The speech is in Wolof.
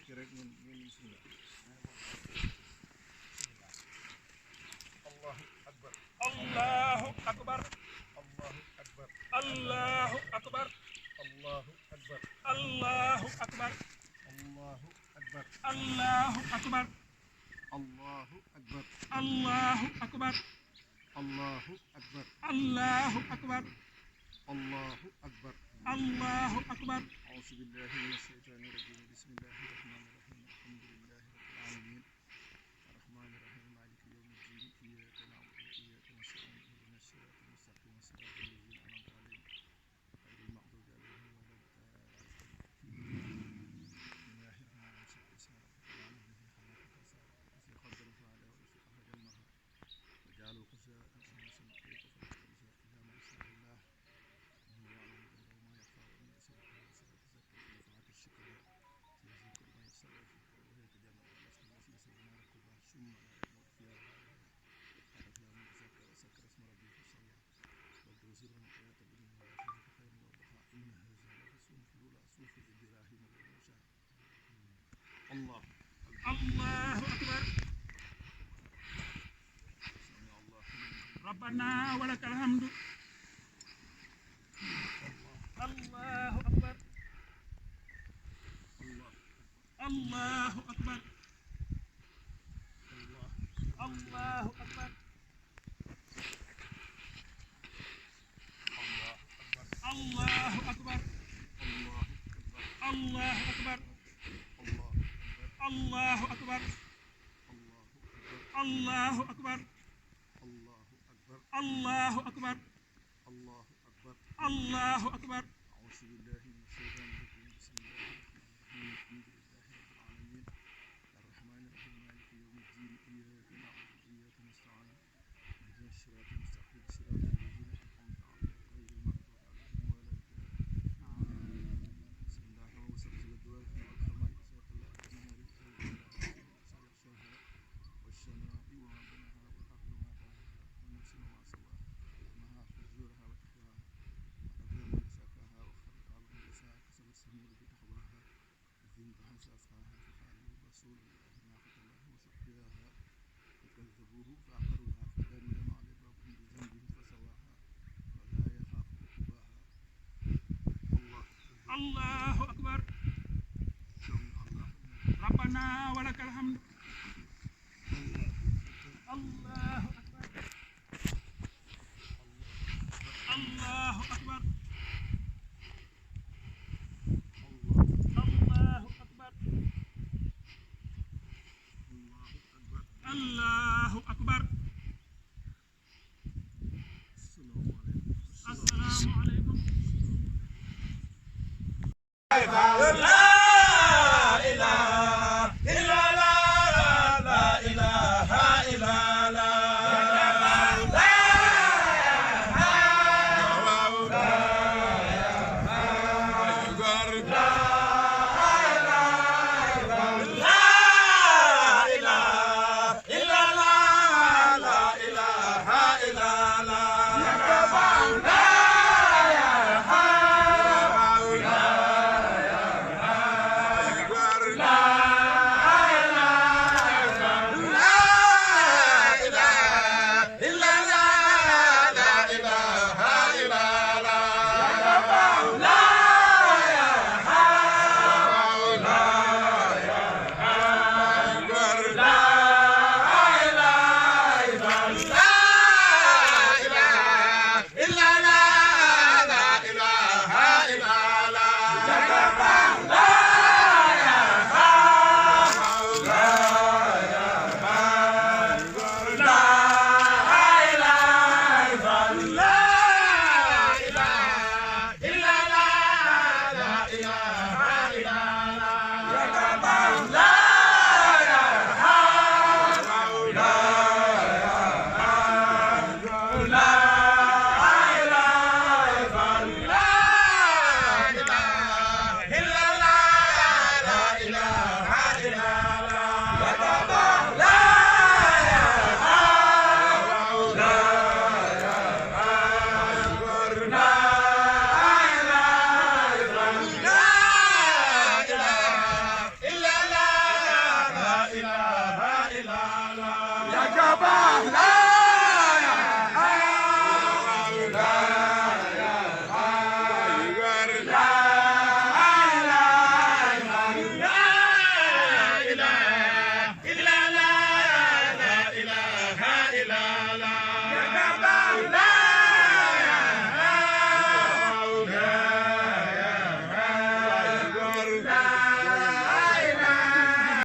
ki rek ngeen bismillah. Allahu akbar. Allahu akbar. Allahu akbar. Allahu akbar. Allahu akbar. Allahu akbar. Allahu akbar. Allahu akbar. Allahu akbar. Allahu akbar. Allahu akbar. Allahu akbar. Allahu akbar. Allahu akbar. A'udzu billahi minash shaitanir rajim. Bismillahir rahmanir rahim. Alhamdulillahi rabbil alamin. Arrahmanir rahim. Maliki yawmiddin. Iyyaka na'budu wa iyyaka nasta'in. Ihdinas siratal mustaqim. Siratal ladzina an'amta alayhim ghayril maghdubi alayhim waladdallin. Bismillahir rahmanir rahim. Bismi rabbikal a'la alladhi khalaqa fasawwa wa qaddara fa'ala wa akhraja al-mar'a wa ja'ala qasa'an Allah. Allahu akbar. Rabbana wa lakal hamdu. Allahu akbar. Allahu akbar. Allahu akbar. Allahu akbar. Allahu akbar. Allahu akbar. Allahu akbar. Allahu akbar. Allahu akbar. A'udzu billahi minash shaitanir rajim. Bismillahir rahmanir rahim. Alhamdulillahi rabbil alamin. Arrahmanir rahim. Maliki yawmiddin. Iyyaka na'budu wa iyyaka nasta'in. Ihdinas siratal mustaqim. Siratal ladzina an'amta alayhim ghayril maghdubi alayhim waladdallin. Bismillahir rahmanir rahim. Allahu akbar. Rabbana wa lakal hamdu. Allahu akbar. Allahu akbar. Allahu akbar. Allahu akbar. Assalamu alaykum. baax la